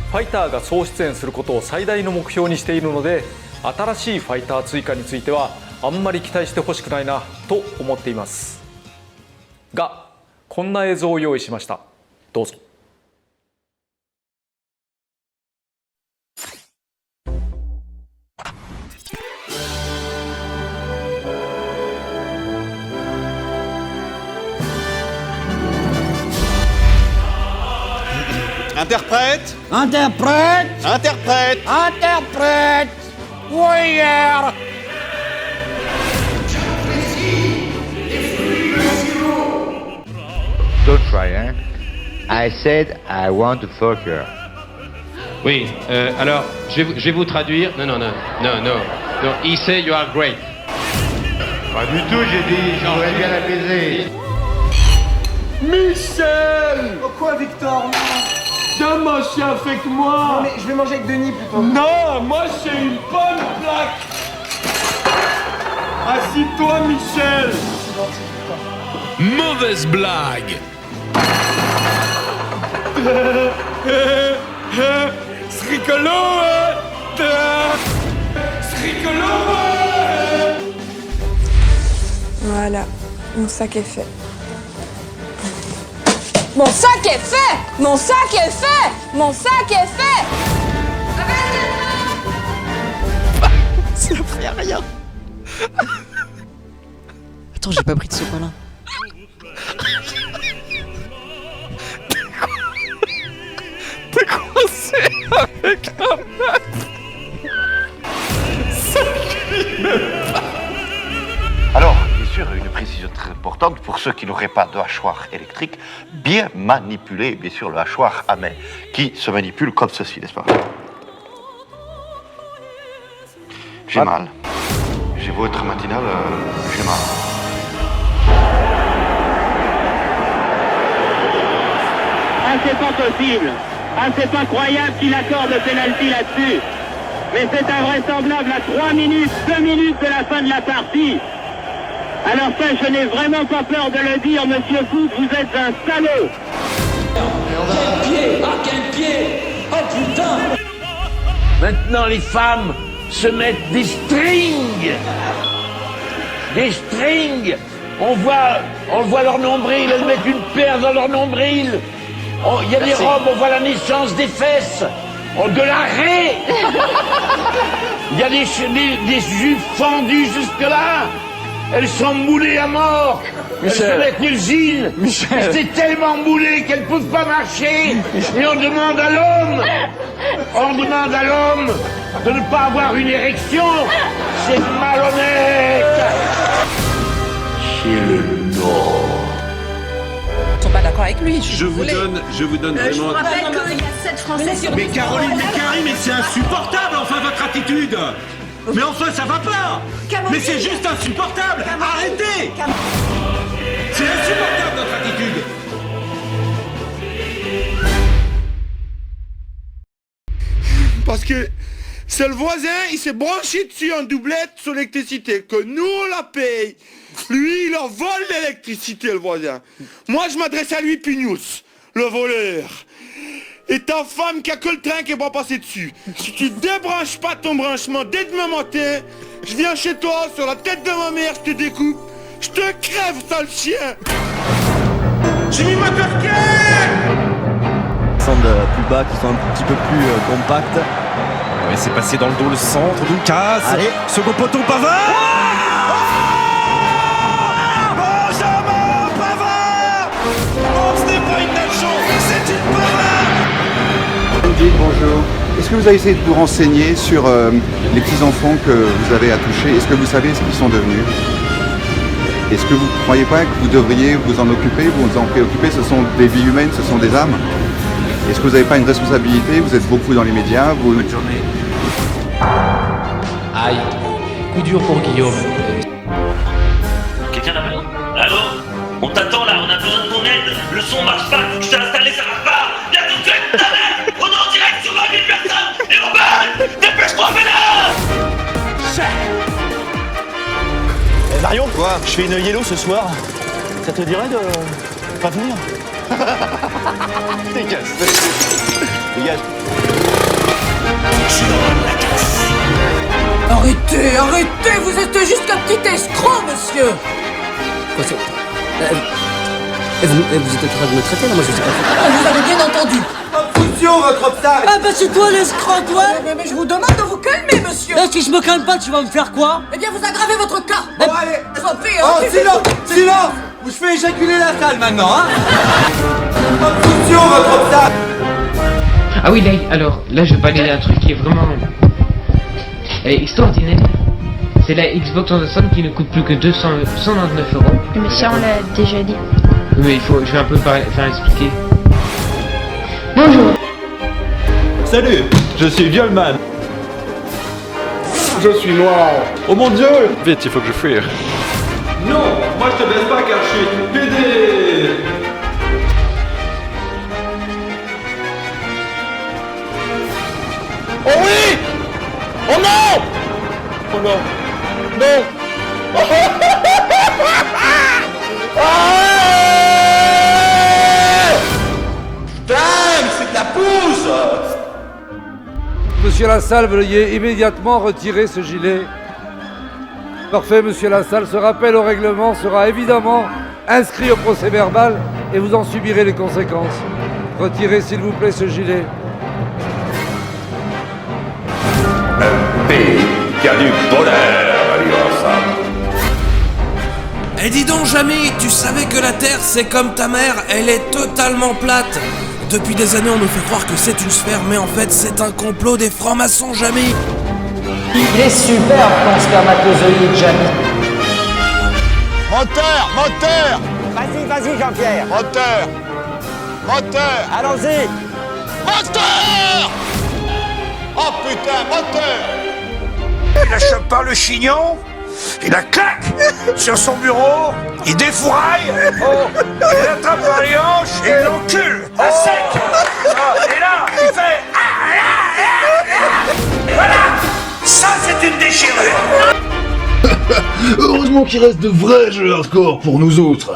ファイターが総出演することを最大の目標にしているので、新しいファイター追加についてはあんまり期待してほしくないなと思っていますが、こんな映像を用意しました。どうぞ。Interprète. Interprète. Interprète. Interprète. Warrior. Don't try, hein? I said I want to fuck her. Oui, alors, je vais vous traduire. Non. He say you are great. Pas du tout, j'ai dit, j'aimerais bien l'apaiser. Michel! Pourquoi, Victor? Viens manger avec moi! Non, mais je vais manger avec Denis plutôt. Non, moi j'ai une bonne plaque! Assis-toi, Michel! Mauvaise blague. C'est rigolo, hein? C'est rigolo, hein? Voilà, mon sac est fait. Mon sac est fait! Mon sac est fait! Mon sac est fait! C'est la première rien. Attends, j'ai pas pris de sopalin. T'es coincé avec un meuf. Ça crie même pas. Alors, bien sûr, une précision très importante pour ceux qui n'auraient pas de hachoir électrique, bien manipulé, bien sûr, le hachoir à main, qui se manipule comme ceci, n'est-ce pas? J'ai mal. J'ai beau être matinal, j'ai mal. Ah, c'est pas possible. Ah, c'est pas croyable qu'il accorde le pénalty là-dessus. Mais c'est invraisemblable à 2 minutes de la fin de la partie. Alors ça, je n'ai vraiment pas peur de le dire, monsieur Foot, vous êtes un salaud. Quel pied! Ah, quel pied! Oh putain! Maintenant, les femmes se mettent des strings. Des strings. On voit leur nombril, elles mettent une paire dans leur nombril. Il y a des robes, on voit la naissance des fesses. De la raie. Il y a des jupes fendues jusque-là. Elles sont moulées à mort. Elles se mettent une gile. C'est tellement moulé qu'elles ne peuvent pas marcher. Et on demande à l'homme de ne pas avoir une érection. C'est malhonnête. Chez le Nord. Ils sont pas d'accord avec lui. Je vous donne vraiment. Je vous rappelle qu'il y a 7 Français sur 10. Mais Caroline, mais c'est insupportable, enfin, votre attitude. Mais enfin, ça va pas. Mais c'est juste insupportable. Arrêtez. C'est insupportable, votre attitude. Parce que c'est le voisin, il s'est branché dessus en doublette sur l'électricité, que nous on la paye. Lui, il en vole l'électricité, le voisin. Moi, je m'adresse à lui, Pignous, le voleur. Et ta femme qui a que le train qui va passer dessus. Si tu débranches pas ton branchement dès demain matin, je viens chez toi, sur la tête de ma mère, je te découpe. Je te crève, sale chien. J'ai mis ma casquette. Qui sont plus bas, qui sont un petit peu plus compacts. Ouais, c'est passé dans le dos le centre, Doukas. Allez, second poteau, Pavard. Benjamin Pavard. Oh, ce n'est pas une nacho, c'est une Pavard. Bonjour. Est-ce que vous avez essayé de vous renseigner sur les petits-enfants que vous avez à toucher? Est-ce que vous savez ce qu'ils sont devenus? Est-ce que vous ne croyez pas que vous devriez vous en occuper, vous en préoccuper? Ce sont des vies humaines, ce sont des âmes. Est-ce que vous n'avez pas une responsabilité? Vous êtes beaucoup dans les médias. Bonne journée. Aïe, coup dur pour Guillaume. Quelqu'un l'appelle? Allô? On t'attend là, on a besoin de ton aide. Le son marche pas, je t'ai installé, ça marche pas. Viens tout de suite, ta mère. On est en direct sur 20 000 personnes. Et on bat. Dépêche-toi, fais-la. Marion, quoi? Je fais une yellow ce soir. Ça te dirait de pas venir? Dégage. Dégage. Arrêtez, arrêtez, vous êtes juste un petit escroc, monsieur. Quoi, c'est... vous êtes en train de me traiter là, moi je sais pas. Vous avez bien entendu. Obstruction, votre obstacle. Ah bah c'est toi l'escroc, toi. Mais je vous demande de vous calmer, monsieur. Si je me calme pas, tu vas me faire quoi? Eh bien, vous aggravez votre cas. Bon, allez. Je vous en prie, Oh, silence, silence. Je fais éjaculer la salle maintenant, hein. Obstruction, votre obstacle. Ah oui, alors, là je vais parler d'un truc qui est vraiment extraordinaire. C'est la Xbox 360 qui ne coûte plus que 199 €. Mais ça, on l'a déjà dit. Mais je vais un peu faire expliquer. Bonjour. Salut, je suis Violman. Je suis noir. Oh mon dieu. Vite, il faut que je fuire. Non, moi je te baisse pas car je suis PD. Oh oui. Oh non. Oh non. Non. Dingue, c'est de la pousse. Monsieur Lassalle, veuillez immédiatement retirer ce gilet. Parfait, monsieur Lassalle. Ce rappel au règlement sera évidemment inscrit au procès-verbal et vous en subirez les conséquences. Retirez s'il vous plaît ce gilet. pays qui a du bonheur à vivre ensemble. Eh dis donc Jamy, tu savais que la Terre c'est comme ta mère, elle est totalement plate. Depuis des années on nous fait croire que c'est une sphère, mais en fait c'est un complot des francs-maçons, Jamy. Il est super ton spermatozoïde, Jamy. Moteur, moteur. Vas-y Jean-Pierre. Moteur. Moteur. Allons-y. Moteur. Oh putain, moteur. Il lâche pas le chignon, il la claque sur son bureau, il défouraille, il attrape par les hanches et il l'encule à sec. Et là, il fait... Voilà, ça c'est une déchirure. Heureusement qu'il reste de vrais jeux hardcore pour nous autres.